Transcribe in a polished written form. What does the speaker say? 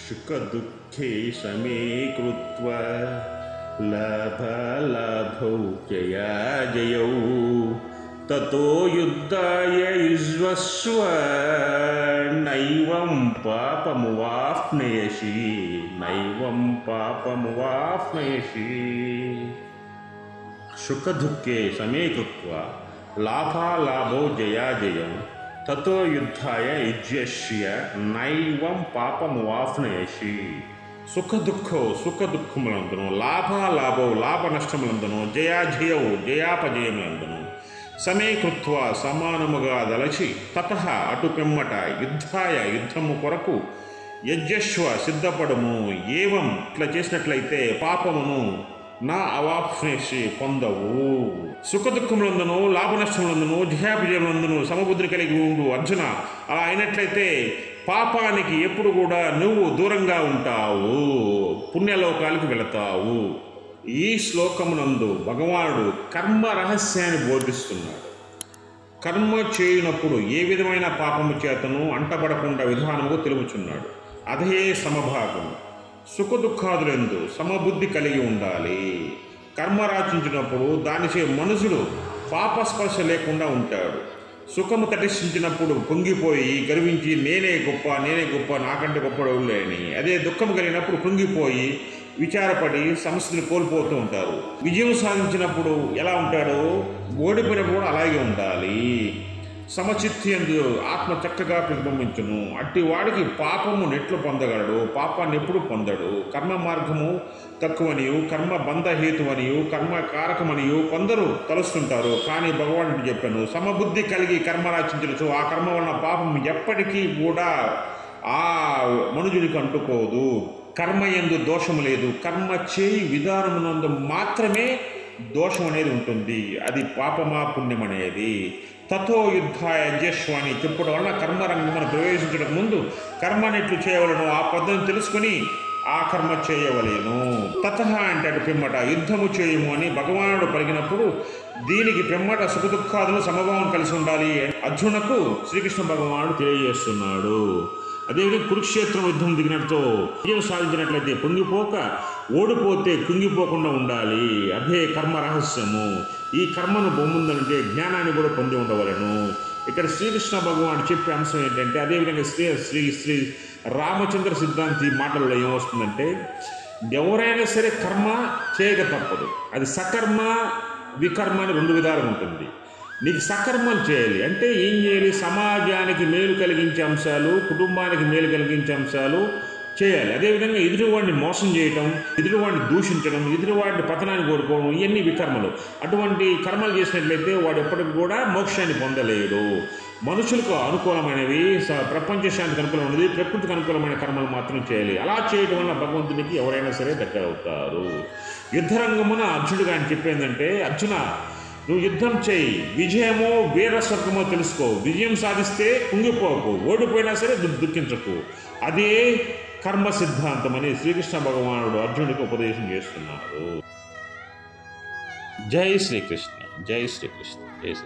सुखदुःखे समे कृत्वा लाभालाभौ जयाजयौ ततो युद्धाय युज्वस्व नैवं पापमुवाप्नयसि नैवं पापमुवाप्नयसि। सुखदुःखे समे कृत्वा लाभालाभौ जयाजयौ ततो युद्धाय युज्यस्य नैवं पापमुवाप्नयसि। సుఖదుఖములందును లాభాలాభౌ లాభ నష్టములందును జయాజయౌ జయాపజయములందును సమీకృత్వా సమానముగా దలచి తతః అటు పిమ్మట యుద్ధాయ యుద్ధము కొరకు యజ్జస్వ సిద్ధపడము. ఏవం ఇట్లా చేసినట్లయితే పాపమును నా అవాప్నేసి పొందవు. సుఖదుఖములందును లాభ నష్టములందును జయాపజయములందును సమబుద్ధిని కలిగి ఉండు అర్జున. అలా అయినట్లయితే పాపానికి ఎప్పుడు కూడా నువ్వు దూరంగా ఉంటావు, పుణ్యలోకాలకు వెళతావు. ఈ శ్లోకమునందు భగవానుడు కర్మ రహస్యాన్ని బోధిస్తున్నాడు. కర్మ చేయనప్పుడు ఏ విధమైన పాపము చేతను అంటబడకుండా విధానము తెలుపుచున్నాడు. అదే సమభాగము. సుఖదుఖాదులందు సమబుద్ధి కలిగి ఉండాలి. కర్మ రాచించినప్పుడు దానిచే మనుషుడు పాపస్పర్శ లేకుండా ఉంటాడు. సుఖము తటించినప్పుడు పొంగిపోయి గర్వించి నేనే గొప్ప నాకంటే గొప్పవాడు లేని. అదే దుఃఖం కలిగినప్పుడు పొంగిపోయి విచారపడి సమస్యలు కోల్పోతూ ఉంటారు. విజయం సాధించినప్పుడు ఎలా ఉంటాడో ఓడిపోయినప్పుడు కూడా అలాగే ఉండాలి. సమచిత్తి యందు ఆత్మ చక్కగా ప్రతిబింబించును. అట్టి వాడికి పాపము నెట్లు పొందగలడు, పాపాన్ని ఎప్పుడు పొందడు. కర్మ మార్గము తక్కువనియు కర్మ బంధహేతువనియు కర్మ కారకమనియు కొందరు తలుస్తుంటారు. కానీ భగవానుడు చెప్పాను, సమబుద్ధి కలిగి కర్మ రాచించవచ్చు. ఆ కర్మ వలన పాపం ఎప్పటికీ కూడా ఆ మనుజునికి అంటుకోదు. కర్మ యందు దోషము లేదు. కర్మ చేయి విధానమునందు మాత్రమే దోషం అనేది ఉంటుంది. అది పాపమా పుణ్యం అనేది. తతో యుద్ధాయ యజ్జస్వాని చెప్పడం వలన కర్మరంగమును ప్రవేశించడం ముందు కర్మని ఎట్లు చేయవలను ఆ పద్ధతిని తెలుసుకుని ఆ కర్మ చేయవలేను. తతః అంటే అటు పిమ్మట యుద్ధము చేయము అని భగవానుడు పలికినప్పుడు దీనికి పిమ్మట సుఖదుఖాదులు సమభావం కలిసి ఉండాలి అర్జునకు శ్రీకృష్ణ భగవానుడు తెలియజేస్తున్నాడు. అదేవిధంగా కురుక్షేత్రం యుద్ధం దిగినట్టు విజయం సాధించినట్లయితే పొంగిపోక ఓడిపోతే కుంగిపోకుండా ఉండాలి. అదే కర్మ రహస్యము. ఈ కర్మను పొందాలంటే జ్ఞానాన్ని కూడా పొంది ఉండవలను. ఇక్కడ శ్రీకృష్ణ భగవానుడు చెప్పే అంశం ఏంటంటే అదేవిధంగా శ్రీ రామచంద్ర సిద్ధాంతి మాటల్లో ఏమొస్తుందంటే ఎవరైనా సరే కర్మ చేయక తప్పదు. అది సకర్మ వికర్మ అని రెండు విధాలుగా ఉంటుంది. నీకు సకర్మం చేయాలి అంటే ఏం చేయాలి? సమాజానికి మేలు కలిగించే అంశాలు, కుటుంబానికి మేలు కలిగించే అంశాలు చేయాలి. అదేవిధంగా ఎదుటివాడిని మోసం చేయటం, ఎదుటివాడిని దూషించడం, ఎదుటివాడిని పతనాన్ని కోరుకోవడం ఇవన్నీ వికర్మలు. అటువంటి కర్మలు చేసినట్లయితే వాడు ఎప్పటికి కూడా మోక్షాన్ని పొందలేడు. మనుషులకు అనుకూలమైనవి, ప్రపంచ శాంతికి అనుకూలమైనది, ప్రకృతికి అనుకూలమైన కర్మలు మాత్రం చేయాలి. అలా చేయడం వల్ల భగవంతునికి ఎవరైనా సరే దగ్గర అవుతారు. యుద్ధరంగమున అర్జునుడిగా ఆయన చెప్పేందంటే అర్జున నువ్వు యుద్ధం చేయి, విజయమో వీరస్వర్గమో తెలుసుకో. విజయం సాధిస్తే కుంగిపోకు, ఓడిపోయినా సరే దుఃఖించకు. అదే కర్మ సిద్ధాంతం అని శ్రీకృష్ణ భగవానుడు అర్జునుడికి ఉపదేశం చేస్తున్నారు. జై శ్రీకృష్ణ, జై శ్రీకృష్ణ, జై శ్రీ.